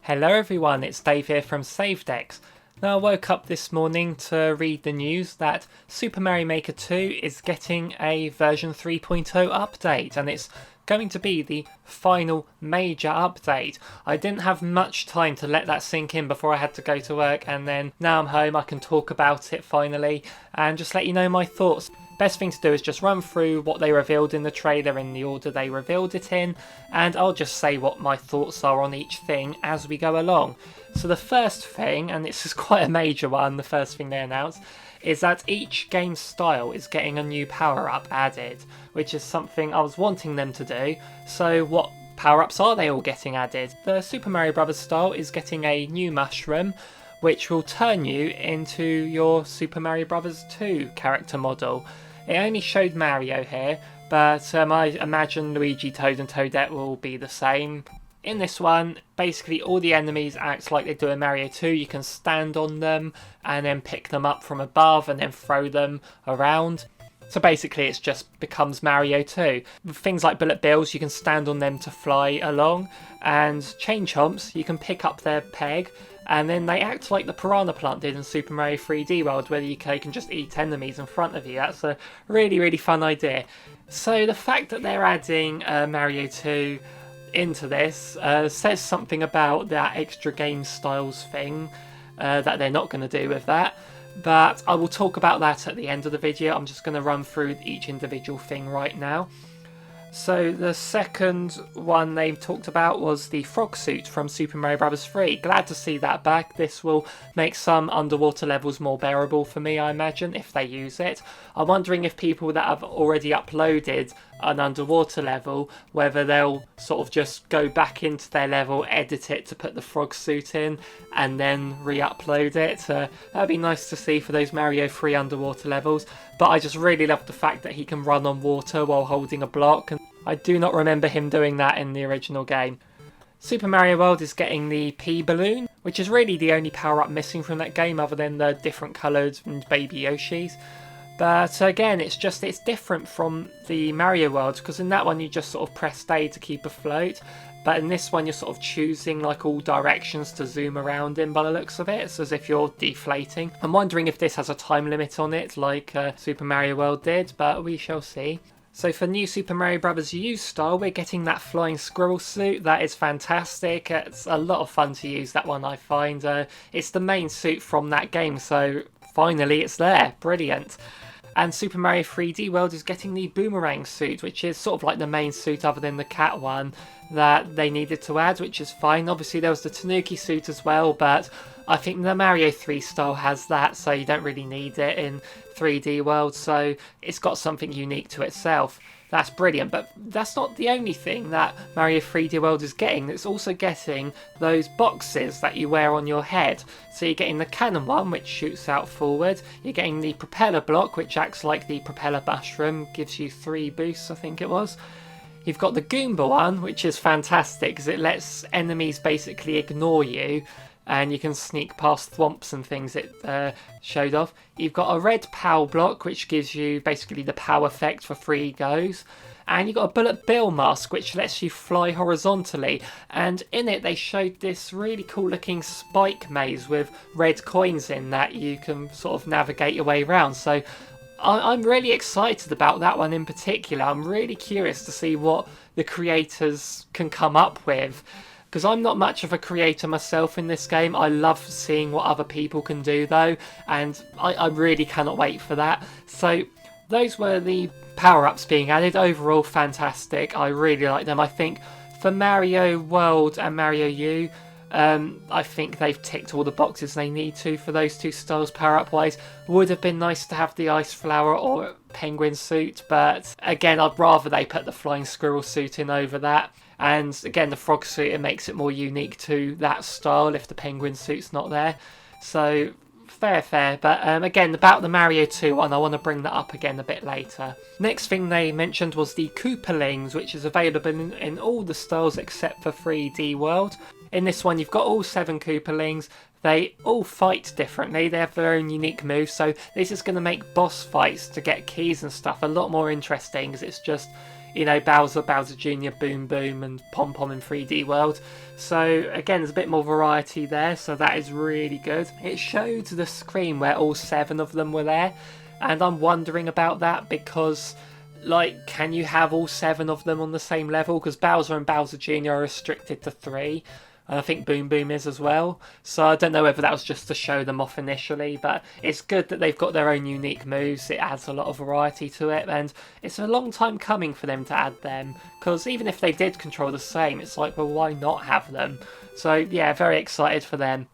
Hello everyone, it's Dave here from SaveDex. Now I woke up this morning to read the news that Super Mario Maker 2 is getting a version 3.0 update, and it's going to be the final major update. I didn't have much time to let that sink in before I had to go to work, and then now I'm home I can talk about it finally and just let you know my thoughts. Best thing to do is just run through what they revealed in the trailer in the order they revealed it in, and I'll just say what my thoughts are on each thing as we go along. So the first thing, and this is quite a major one, the first thing they announced, is that each game style is getting a new power-up added, which is something I was wanting them to do. So what power-ups are they all getting added? The Super Mario Bros. Style is getting a new mushroom, which will turn you into your Super Mario Bros. 2 character model. It only showed Mario here, but I imagine Luigi, Toad and Toadette will be the same. In this one, basically all the enemies act like they do in Mario 2. You can stand on them and then pick them up from above and then throw them around. So basically it just becomes Mario 2. With things like bullet bills, you can stand on them to fly along, and chain chomps, you can pick up their peg, and then they act like the piranha plant did in Super Mario 3D World, where you can just eat enemies in front of you. That's a really fun idea. So the fact that they're adding Mario 2 into this says something about that extra game styles thing that they're not going to do with that. But I will talk about that at the end of the video. I'm just going to run through each individual thing right now. So the second one they talked about was the frog suit from Super Mario Bros. 3. Glad to see that back. This will make some underwater levels more bearable for me, I imagine, if they use it. I'm wondering if people that have already uploaded an underwater level, whether they'll sort of just go back into their level, edit it to put the frog suit in, and then re-upload it. That'd be nice to see for those Mario 3 underwater levels. But I just really love the fact that he can run on water while holding a block, and I do not remember him doing that in the original game. Super Mario World is getting the P balloon, which is really the only power-up missing from that game other than the different coloured baby Yoshis. But again, it's different from the Mario World, because in that one you just sort of press A to keep afloat, but in this one you're sort of choosing like all directions to zoom around in by the looks of it. It's as if you're deflating. I'm wondering if this has a time limit on it like Super Mario World did, but we shall see. So for new Super Mario Bros. U style, we're getting that flying squirrel suit. That is fantastic. It's a lot of fun to use, that one, I find. It's the main suit from that game, so finally it's there. Brilliant. And Super Mario 3D World is getting the Boomerang Suit, which is sort of like the main suit other than the cat one that they needed to add, which is fine. Obviously there was the Tanuki suit as well, but I think the Mario 3 style has that, so you don't really need it in 3D World, so it's got something unique to itself. That's brilliant, but that's not the only thing that Mario 3D World is getting. It's also getting those boxes that you wear on your head. So you're getting the cannon one, which shoots out forward. You're getting the propeller block, which acts like the propeller mushroom, gives you 3 boosts, I think it was. You've got the Goomba one, which is fantastic because it lets enemies basically ignore you, and you can sneak past thwomps and things it showed off. You've got a red POW block, which gives you basically the POW effect for 3 goes. And you've got a bullet bill mask, which lets you fly horizontally. And in it, they showed this really cool looking spike maze with red coins in that you can sort of navigate your way around. So I'm really excited about that one in particular. I'm really curious to see what the creators can come up with, because I'm not much of a creator myself in this game. I love seeing what other people can do though, and I really cannot wait for that. So those were the power-ups being added. Overall fantastic. I really like them. I think for Mario World and Mario U, I think they've ticked all the boxes they need to for those 2 styles power-up wise. Would have been nice to have the ice flower or penguin suit, but again I'd rather they put the flying squirrel suit in over that. And again, the frog suit, it makes it more unique to that style if the penguin suit's not there. So fair. But again, about the Mario 2 one, I want to bring that up again a bit later. Next thing they mentioned was the Koopalings, which is available in all the styles except for 3D World. In this one, you've got all 7 Koopalings. They all fight differently. They have their own unique moves. So this is going to make boss fights to get keys and stuff a lot more interesting, because Bowser, Bowser Jr., Boom Boom and Pom Pom in 3D World. So again, there's a bit more variety there, so that is really good. It showed the screen where all 7 of them were there, and I'm wondering about that because, like, can you have all 7 of them on the same level? Because Bowser and Bowser Jr. are restricted to 3, and I think Boom Boom is as well. So I don't know whether that was just to show them off initially, but it's good that they've got their own unique moves. It adds a lot of variety to it, and it's a long time coming for them to add them, because even if they did control the same, it's like, well, why not have them? So yeah, very excited for them.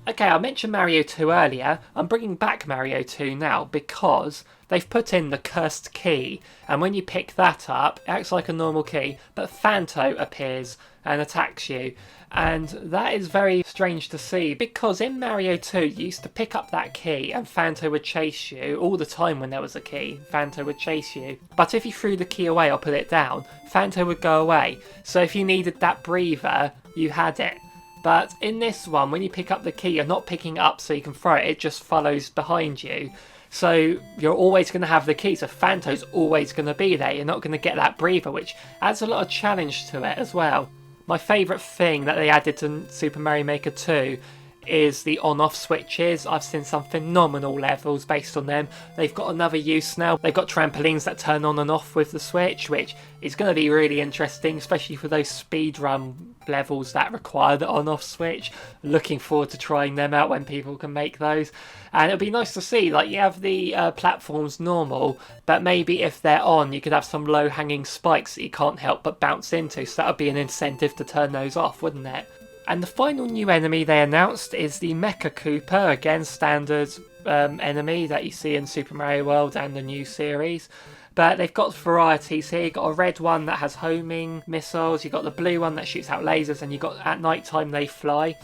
Okay, I mentioned Mario 2 earlier. I'm bringing back Mario 2 now because they've put in the cursed key, and when you pick that up, it acts like a normal key, but Phanto appears and attacks you. And that is very strange to see, because in Mario 2 you used to pick up that key and Phanto would chase you all the time. When there was a key, Phanto would chase you. But if you threw the key away or put it down, Phanto would go away. So if you needed that breather, you had it. But in this one, when you pick up the key, you're not picking it up so you can throw it, it just follows behind you. So you're always going to have the key, so Phanto's always going to be there. You're not going to get that breather, which adds a lot of challenge to it as well. My favourite thing that they added to Super Mario Maker 2 is the on-off switches. I've seen some phenomenal levels based on them. They've got another use now. They've got trampolines that turn on and off with the switch, which is going to be really interesting, especially for those speedrun levels that require the on-off switch. Looking forward to trying them out when people can make those. And it'll be nice to see, like, you have the platforms normal, but maybe if they're on, you could have some low-hanging spikes that you can't help but bounce into, so that would be an incentive to turn those off, wouldn't it? And the final new enemy they announced is the Mecha Cooper, again standard enemy that you see in Super Mario World and the new series. But they've got varieties here. You've got a red one that has homing missiles, you've got the blue one that shoots out lasers, and you've got at night time they fly.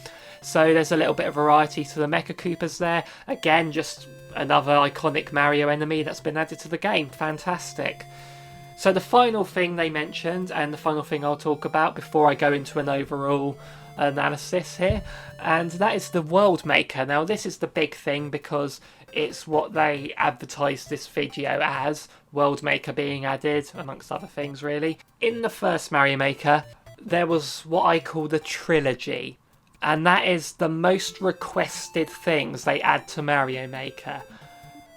So there's a little bit of variety to the Mecha Coopers there. Again, just another iconic Mario enemy that's been added to the game. Fantastic. So the final thing they mentioned, and the final thing I'll talk about before I go into an overall analysis here, and that is the World Maker. Now this is the big thing because it's what they advertised this video as, World Maker being added, amongst other things really. In the first Mario Maker, there was what I call the trilogy, and that is the most requested things they add to Mario Maker.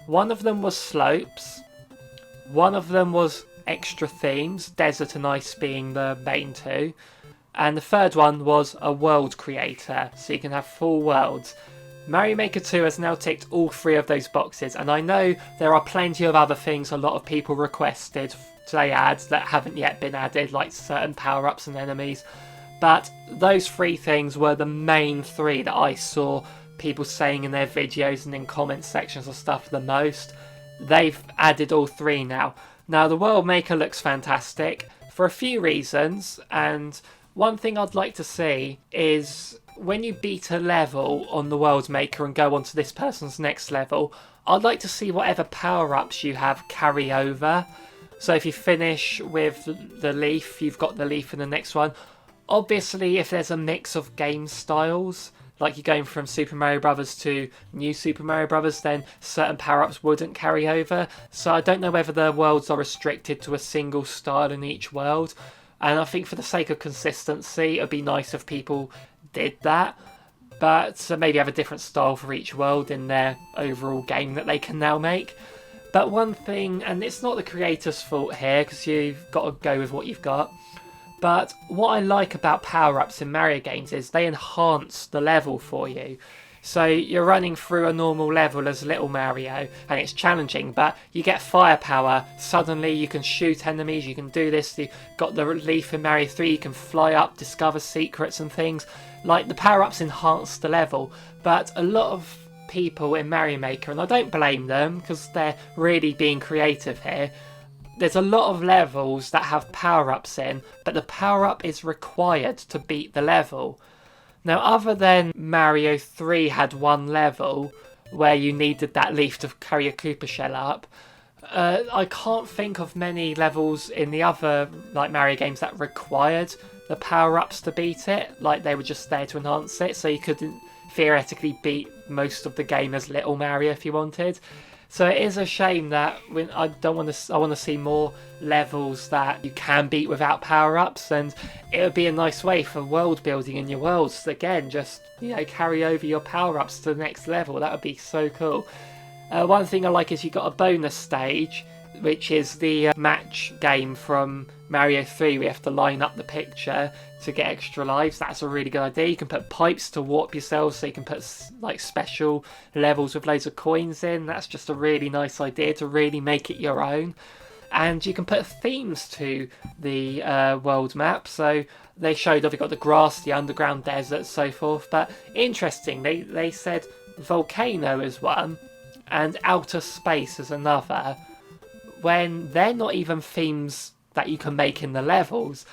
One of them was slopes, one of them was extra themes, desert and ice being the main two, and the third one was a world creator, so you can have full worlds. Mario Maker 2 has now ticked all 3 of those boxes, and I know there are plenty of other things a lot of people requested they add that haven't yet been added, like certain power-ups and enemies, but those 3 things were the main 3 that I saw people saying in their videos and in comment sections of stuff the most. They've added all 3 now. Now the World Maker looks fantastic for a few reasons, and one thing I'd like to see is when you beat a level on the World Maker and go on to this person's next level, I'd like to see whatever power-ups you have carry over. So if you finish with the leaf, you've got the leaf in the next one. Obviously, if there's a mix of game styles, like you're going from Super Mario Brothers to New Super Mario Brothers, then certain power-ups wouldn't carry over. So I don't know whether the worlds are restricted to a single style in each world. And I think for the sake of consistency, it would be nice if people did that. But maybe have a different style for each world in their overall game that they can now make. But one thing, and it's not the creator's fault here, because you've got to go with what you've got. But what I like about power-ups in Mario games is they enhance the level for you. So you're running through a normal level as Little Mario, and it's challenging, but you get firepower. Suddenly you can shoot enemies, you can do this, you've got the leaf in Mario 3, you can fly up, discover secrets and things. Like, the power-ups enhance the level, but a lot of people in Mario Maker, and I don't blame them, because they're really being creative here, there's a lot of levels that have power-ups in, but the power-up is required to beat the level. Now, other than Mario 3 had one level where you needed that leaf to carry a Koopa shell up, I can't think of many levels in the other Mario games that required the power-ups to beat it. Like, they were just there to enhance it, so you couldn't theoretically beat most of the game as Little Mario if you wanted. So it is a shame that I want to see more levels that you can beat without power-ups, and it would be a nice way for world building in your worlds. Again, just carry over your power-ups to the next level. That would be so cool. One thing I like is you got a bonus stage, which is the match game from Mario 3. We have to line up the picture to get extra lives. That's a really good idea. You can put pipes to warp yourself, so you can put like special levels with loads of coins in. That's just a really nice idea to really make it your own. And you can put themes to the world map. So they showed off, you've got the grass, the underground desert, so forth. But interesting, they said volcano is one and outer space is another, when they're not even themes that you can make in the levels.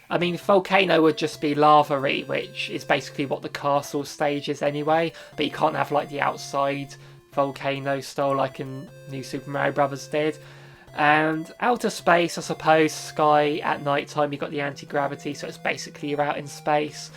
I mean, volcano would just be lava-y, which is basically what the castle stage is anyway, but you can't have like the outside volcano style like in New Super Mario Bros. Did. And outer space, I suppose, sky at night time, you've got the anti-gravity, so it's basically you're out in space.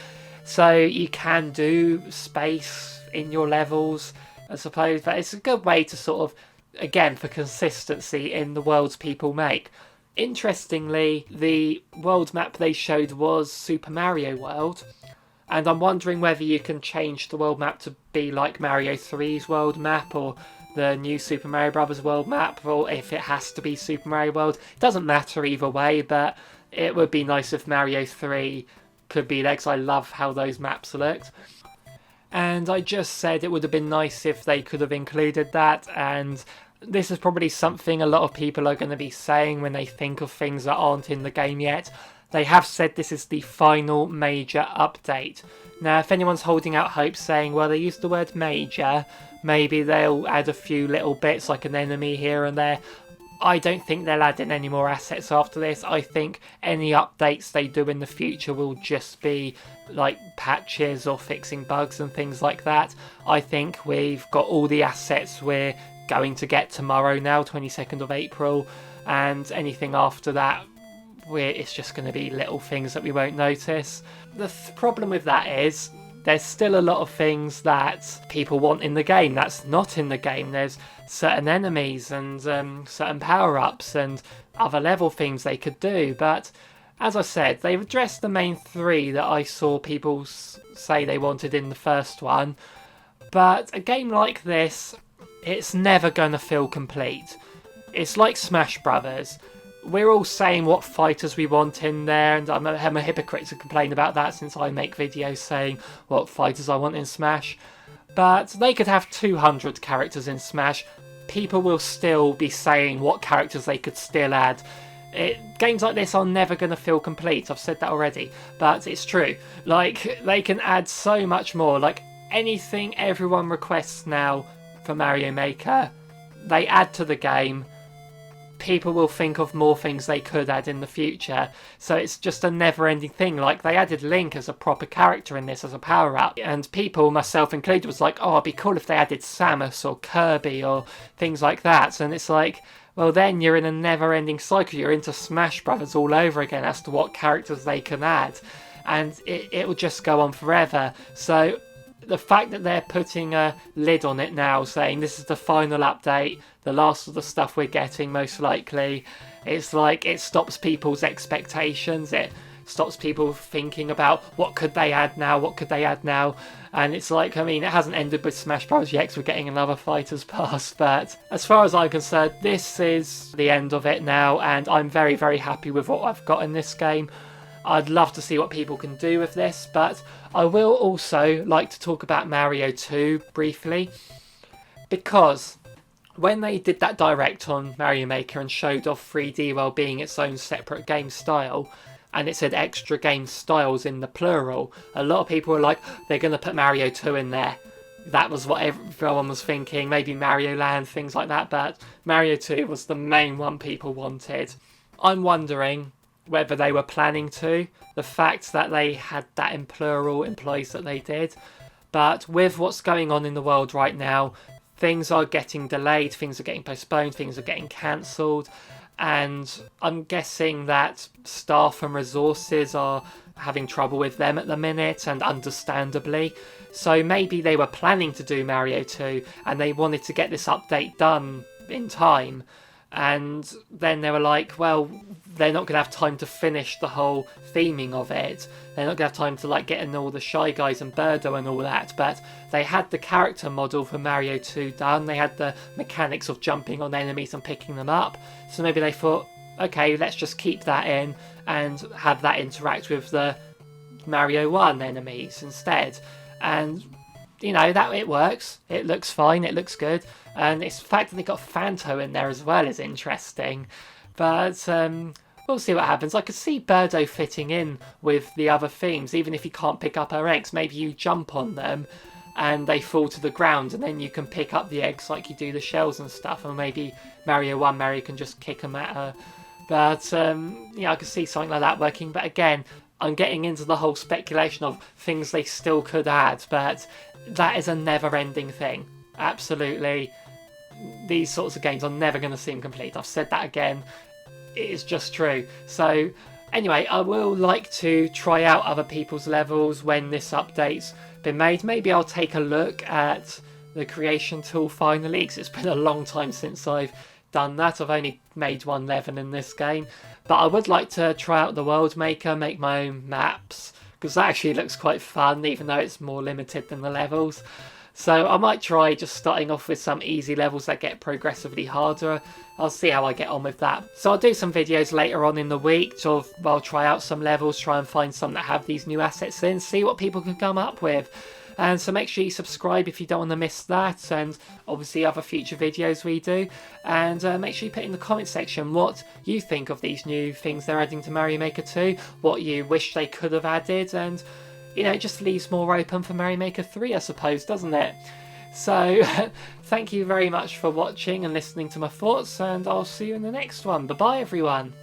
So you can do space in your levels, I suppose, but it's a good way to sort of, again, for consistency in the worlds people make. Interestingly, the world map they showed was Super Mario World, and I'm wondering whether you can change the world map to be like Mario 3's world map or the new Super Mario Bros. World map, or if it has to be Super Mario World. It doesn't matter either way, but it would be nice if Mario 3 could be there, because I love how those maps looked. And I just said it would have been nice if they could have included that, and this is probably something a lot of people are going to be saying when they think of things that aren't in the game yet. They have said this is the final major update. Now, if anyone's holding out hope saying, well, they used the word major, maybe they'll add a few little bits like an enemy here and there. I don't think they'll add in any more assets after this. I think any updates they do in the future will just be like patches or fixing bugs and things like that. I think we've got all the assets we're going to get tomorrow now, 22nd of April, and anything after that, it's just going to be little things that we won't notice. The problem with that is there's still a lot of things that people want in the game that's not in the game. There's certain enemies and certain power-ups and other level things they could do, but as I said, they've addressed the main three that I saw people say they wanted in the first one. But a game like this, it's never going to feel complete. It's like Smash Brothers. We're all saying what fighters we want in there, and I'm a hypocrite to complain about that since I make videos saying what fighters I want in Smash. But they could have 200 characters in Smash. People will still be saying what characters they could still add. Games like this are never going to feel complete. I've said that already, but it's true. Like, they can add so much more. Like, anything everyone requests now for Mario Maker, they add to the game. People will think of more things they could add in the future, so it's just a never-ending thing. Like, they added Link as a proper character in this as a power-up, and people, myself included, was like, oh, it'd be cool if they added Samus or Kirby or things like that. And it's like, well, then you're in a never-ending cycle. You're into Smash Brothers all over again as to what characters they can add, and it will just go on forever. So the fact that they're putting a lid on it now, saying this is the final update, the last of the stuff we're getting most likely, it's like it stops people's expectations. It stops people thinking about what could they add now, and it's like, I mean, it hasn't ended with Smash Bros. Yet, 'cause we're getting another Fighters Pass, but as far as I'm concerned, this is the end of it now, and I'm very, very happy with what I've got in this game. I'd love to see what people can do with this, but I will also like to talk about Mario 2 briefly, because when they did that direct on Mario Maker and showed off 3D World being its own separate game style, and it said extra game styles in the plural, a lot of people were like, they're going to put Mario 2 in there. That was what everyone was thinking, maybe Mario Land, things like that, but Mario 2 was the main one people wanted. I'm wondering whether they were planning to. The fact that they had that in plural implies that they did. But with what's going on in the world right now, things are getting delayed, things are getting postponed, things are getting cancelled, and I'm guessing that staff and resources are having trouble with them at the minute, and understandably. So maybe they were planning to do Mario 2 and they wanted to get this update done in time. And then they were like, well, they're not going to have time to finish the whole theming of it. They're not going to have time to like get in all the Shy Guys and Birdo and all that. But they had the character model for Mario 2 done. They had the mechanics of jumping on enemies and picking them up. So maybe they thought, okay, let's just keep that in and have that interact with the Mario 1 enemies instead. And you know, that it works. It looks fine. It looks good. And it's the fact that they got Phanto in there as well is interesting. But we'll see what happens. I could see Birdo fitting in with the other themes, even if you can't pick up her eggs. Maybe you jump on them and they fall to the ground, and then you can pick up the eggs like you do the shells and stuff. And maybe Mario can just kick them at her. But yeah, I could see something like that working. But again, I'm getting into the whole speculation of things they still could add, but that is a never-ending thing. Absolutely. These sorts of games are never going to seem complete. I've said that again. It is just true. So, anyway, I will like to try out other people's levels when this update's been made. Maybe I'll take a look at the creation tool finally, because it's been a long time since I've done that. I've only made one level in this game. But I would like to try out the World Maker, make my own maps, because that actually looks quite fun, even though it's more limited than the levels. So I might try just starting off with some easy levels that get progressively harder. I'll see how I get on with that. So I'll do some videos later on in the week of, I'll try out some levels, try and find some that have these new assets in, see what people can come up with. And so make sure you subscribe if you don't want to miss that, and obviously other future videos we do. And make sure you put in the comment section what you think of these new things they're adding to Mario Maker 2, what you wish they could have added, and you know, it just leaves more open for Mario Maker 3, I suppose, doesn't it? So thank you very much for watching and listening to my thoughts, and I'll see you in the next one. Bye bye everyone.